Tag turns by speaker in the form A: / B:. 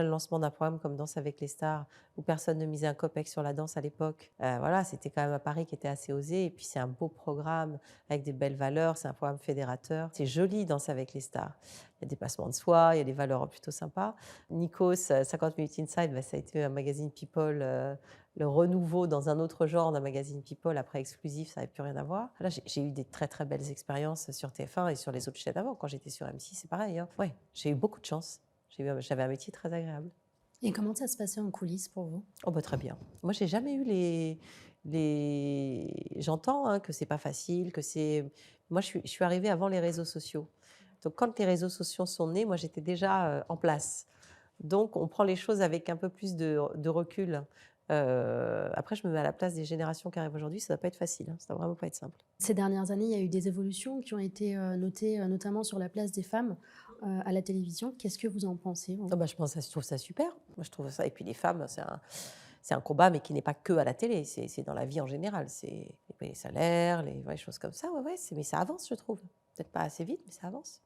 A: Le lancement d'un programme comme Danse avec les stars, où personne ne misait un copec sur la danse à l'époque, voilà, c'était quand même un pari qui était assez osé et puis c'est un beau programme avec des belles valeurs, c'est un programme fédérateur. C'est joli Danse avec les stars. Il y a des placements de soi, il y a des valeurs plutôt sympas. Nikos, 50 Minutes Inside, bah, ça a été un magazine People, le renouveau dans un autre genre d'un magazine People, après Exclusif, ça n'avait plus rien à voir. Là, j'ai eu des très, très belles expériences sur TF1 et sur les autres chaînes avant. Quand j'étais sur M6, c'est pareil, hein. Ouais, j'ai eu beaucoup de chance. J'avais un métier très agréable.
B: Et comment ça se passait en coulisses pour vous?
A: Oh bah, très bien. Moi, j'ai jamais eu j'entends, hein, que c'est pas facile, que c'est moi, je suis arrivée avant les réseaux sociaux. Donc quand les réseaux sociaux sont nés, moi, j'étais déjà, en place. Donc on prend les choses avec un peu plus de recul. Après, je me mets à la place des générations qui arrivent aujourd'hui, ça va pas être facile, hein, ça va vraiment pas être simple.
B: Ces dernières années, il y a eu des évolutions qui ont été, notées, notamment sur la place des femmes, à la télévision. Qu'est-ce que vous en pensez, vous?
A: Ah bah, je trouve ça super. Moi, je trouve ça et puis les femmes, c'est un combat, mais qui n'est pas que à la télé, c'est dans la vie en général. C'est les salaires, les choses comme ça, ouais, ouais, mais ça avance, je trouve. Peut-être pas assez vite, mais ça avance.